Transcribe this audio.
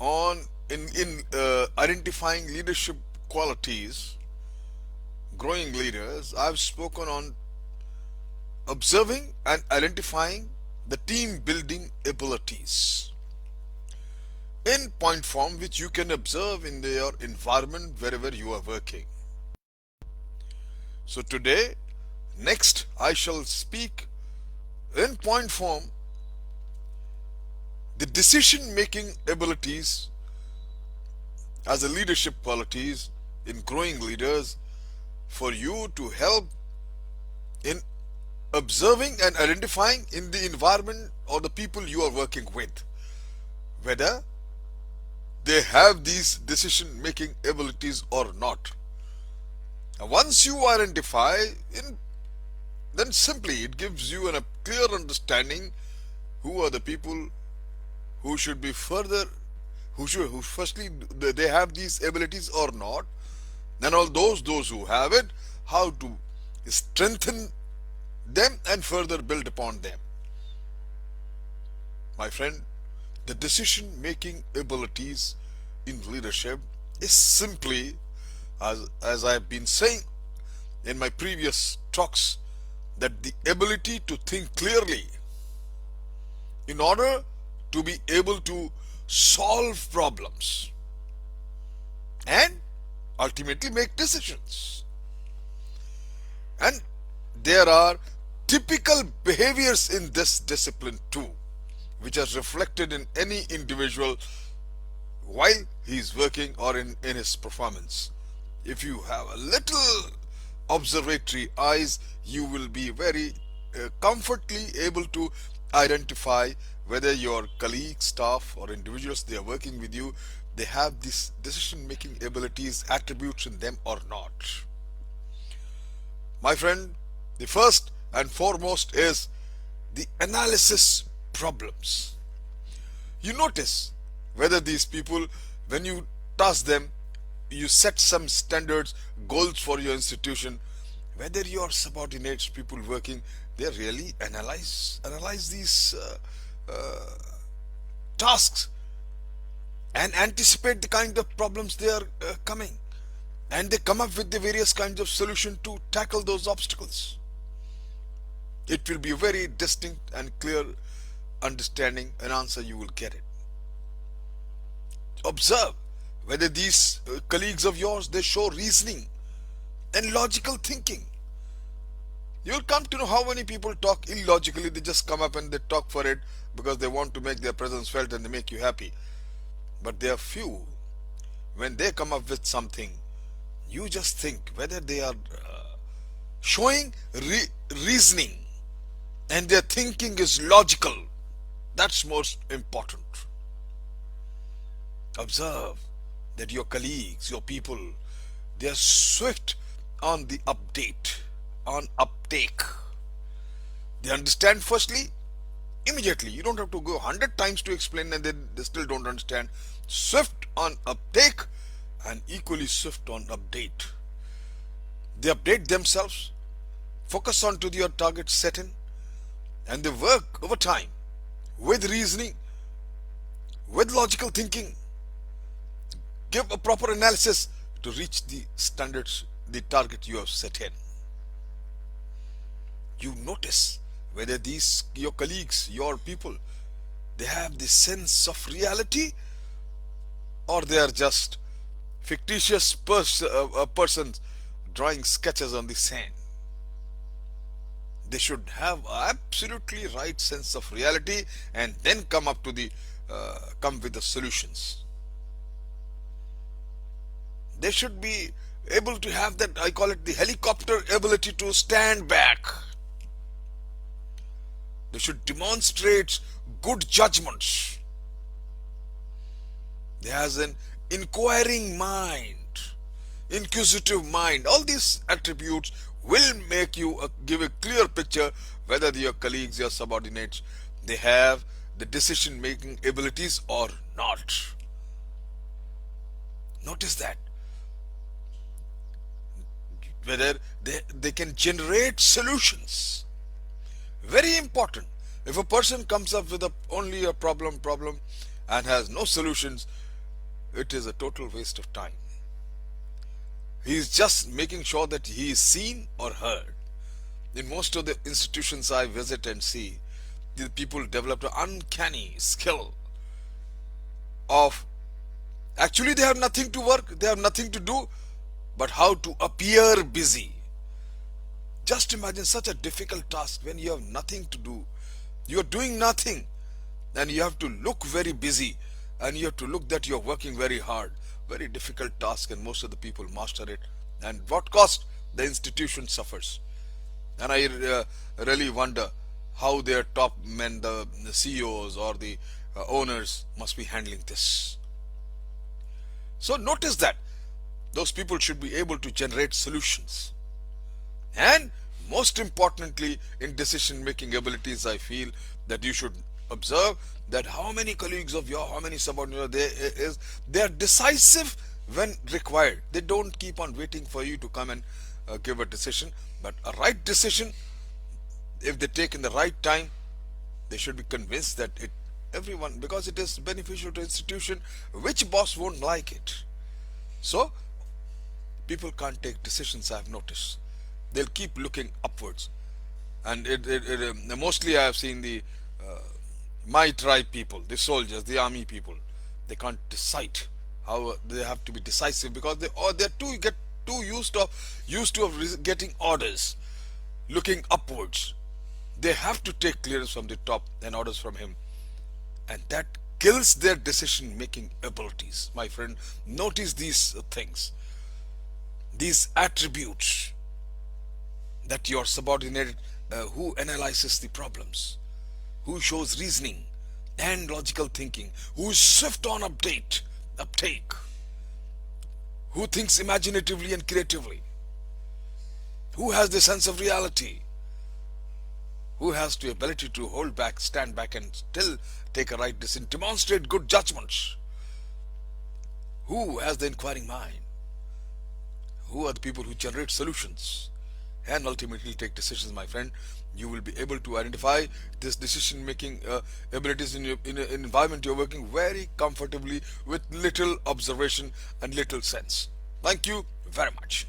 on in identifying leadership qualities, growing leaders. I've spoken on observing and identifying the team building abilities in point form, which you can observe in your environment wherever you are working. So today, next I shall speak in point form the decision making abilities as a leadership qualities in growing leaders for you to help in observing and identifying in the environment or the people you are working with whether they have these decision making abilities or not. Now, once you identify in, then simply it gives you a clear understanding who are the people who should be further, who firstly they have these abilities or not, then all those who have it, how to strengthen them and further build upon them. My friend, the decision making abilities in leadership is simply, as I've been saying in my previous talks, that the ability to think clearly in order to be able to solve problems and ultimately make decisions. And there are typical behaviors in this discipline too, which are reflected in any individual while he is working or in his performance. If you have a little observatory eyes, you will be very comfortably able to identify whether your colleagues, staff or individuals they are working with you, they have these decision making abilities, attributes in them or not. My friend, the first and foremost is the analysis problems. You notice whether these people, when you task them, you set some standards, goals for your institution, whether your subordinates, people working, they really analyze these tasks and anticipate the kind of problems they are coming, and they come up with the various kinds of solution to tackle those obstacles. It will be a very distinct and clear understanding and answer you will get it. Observe whether these colleagues of yours, they show reasoning and logical thinking. You'll come to know how many people talk illogically. They just come up and they talk for it because they want to make their presence felt and they make you happy. But there are few, when they come up with something, you just think whether they are showing reasoning and their thinking is logical. That's most important. Observe that your colleagues, your people, they are swift on the update, on uptake. They understand firstly, immediately. You don't have to go 100 times to explain and they still don't understand. Swift on uptake and equally swift on update. They update themselves, focus on to your target set in, and they work over time with reasoning, with logical thinking, give a proper analysis to reach the standards, the target you have set in. You notice whether these, your colleagues, your people, they have the sense of reality or they are just fictitious persons drawing sketches on the sand. They should have absolutely right sense of reality and then come up to the come with the solutions. They should be able to have that, I call it the helicopter ability to stand back. They should demonstrate good judgments. They has an inquiring mind, inquisitive mind. All these attributes will make you give a clear picture whether your colleagues, your subordinates, they have the decision making abilities or not. Notice that. Whether they can generate solutions. Very important. If a person comes up with only a problem and has no solutions, it is a total waste of time. He is just making sure that he is seen or heard. In most of the institutions I visit and see, the people developed an uncanny skill of, actually they have nothing to work, they have nothing to do, but how to appear busy. Just imagine such a difficult task when you have nothing to do. You are doing nothing and you have to look very busy and you have to look that you are working very hard. Very difficult task, and most of the people master it. And what cost? The institution suffers. And I really wonder how their top men, the CEOs or the owners must be handling this. So notice that those people should be able to generate solutions. And most importantly, in decision making abilities, I feel that you should observe that how many colleagues of yours, how many subordinates they are decisive when required. They don't keep on waiting for you to come and give a decision, but a right decision, if they take in the right time, they should be convinced that everyone, because it is beneficial to institution, which boss won't like it? So people can't take decisions, I've noticed. They'll keep looking upwards, and mostly I have seen the my tribe people, the soldiers, the army people, they can't decide how they have to be decisive, because they're too used to getting orders, looking upwards. They have to take clearance from the top and orders from him, and that kills their decision making abilities. My friend, notice these things, these attributes, that your subordinate who analyzes the problems, who shows reasoning and logical thinking, who is swift on uptake, who thinks imaginatively and creatively, who has the sense of reality, who has the ability to hold back, stand back and still take a right decision, demonstrate good judgments, who has the inquiring mind, who are the people who generate solutions and ultimately take decisions. My friend, you will be able to identify this decision making abilities in an environment you're working very comfortably with little observation and little sense. Thank you very much.